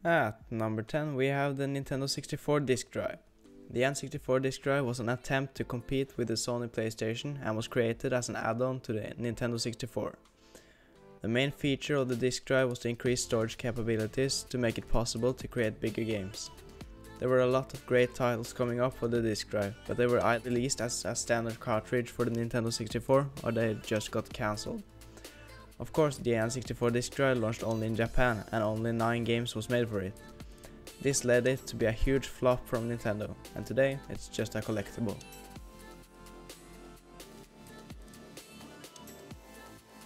At number 10 we have the Nintendo 64 Disk Drive. The N64 Disk Drive was an attempt to compete with the Sony PlayStation and was created as an add-on to the Nintendo 64. The main feature of the disk drive was to increase storage capabilities to make it possible to create bigger games. There were a lot of great titles coming up for the disk drive, but they were either released as a standard cartridge for the Nintendo 64 or they just got cancelled. Of course, the N64 disk drive launched only in Japan and only 9 games was made for it. This led it to be a huge flop from Nintendo, and today it's just a collectible.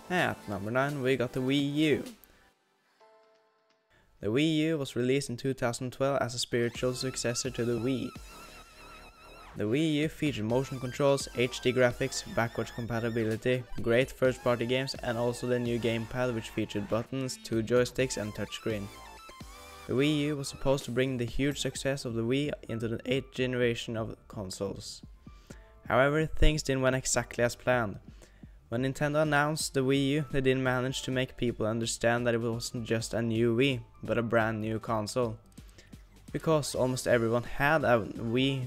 At number 9 we got the Wii U. The Wii U was released in 2012 as a spiritual successor to the Wii. The Wii U featured motion controls, HD graphics, backwards compatibility, great first-party games and also the new gamepad which featured buttons, 2 joysticks and touchscreen. The Wii U was supposed to bring the huge success of the Wii into the 8th generation of consoles. However, things didn't went exactly as planned. When Nintendo announced the Wii U, they didn't manage to make people understand that it wasn't just a new Wii, but a brand new console. Because almost everyone had a Wii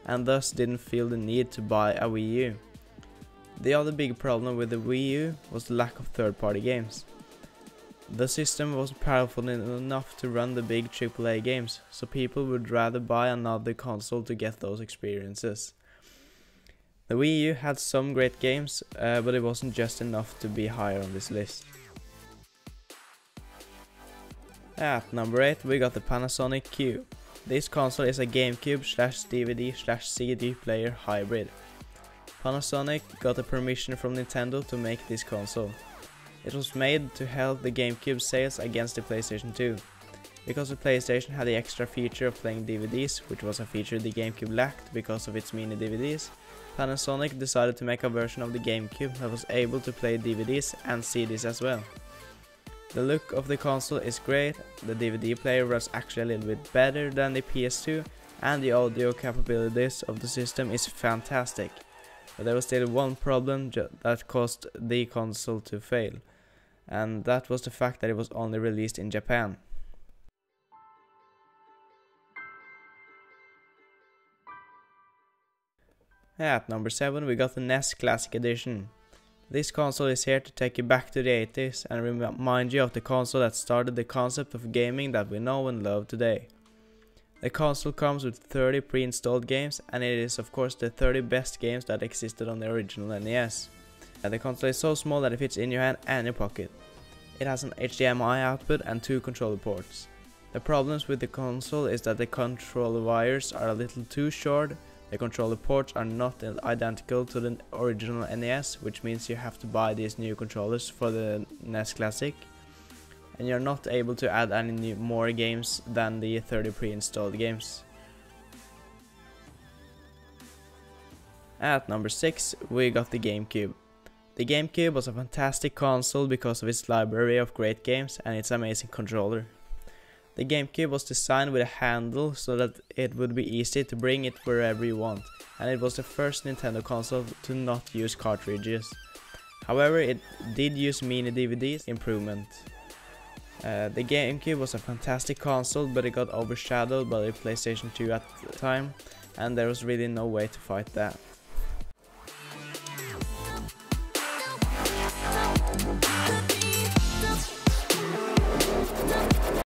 and thus didn't feel the need to buy a Wii U. The other big problem with the Wii U was the lack of third-party games. The system wasn't powerful enough to run the big AAA games, so people would rather buy another console to get those experiences. The Wii U had some great games, but it wasn't just enough to be higher on this list. At number 8 we got the Panasonic Q. This console is a Gamecube /DVD/CD player hybrid. Panasonic got a permission from Nintendo to make this console. It was made to help the Gamecube sales against the PlayStation 2. Because the PlayStation had the extra feature of playing DVDs, which was a feature the Gamecube lacked because of its mini DVDs, Panasonic decided to make a version of the Gamecube that was able to play DVDs and CDs as well. The look of the console is great, the DVD player runs actually a little bit better than the PS2, and the audio capabilities of the system is fantastic. But there was still one problem that caused the console to fail, and that was the fact that it was only released in Japan. At number 7 we got the NES Classic Edition. This console is here to take you back to the 80s and remind you of the console that started the concept of gaming that we know and love today. The console comes with 30 pre-installed games and it is of course the 30 best games that existed on the original NES. The console is so small that it fits in your hand and your pocket. It has an HDMI output and 2 controller ports. The problems with the console is that the controller wires are a little too short. The controller ports are not identical to the original NES, which means you have to buy these new controllers for the NES Classic. And you're not able to add any more games than the 30 pre-installed games. At number 6 we got the Gamecube. The Gamecube was a fantastic console because of its library of great games and its amazing controller. The Gamecube was designed with a handle so that it would be easy to bring it wherever you want, and it was the first Nintendo console to not use cartridges. However, it did use mini DVDs improvement. The Gamecube was a fantastic console, but it got overshadowed by the PlayStation 2 at the time, and there was really no way to fight that.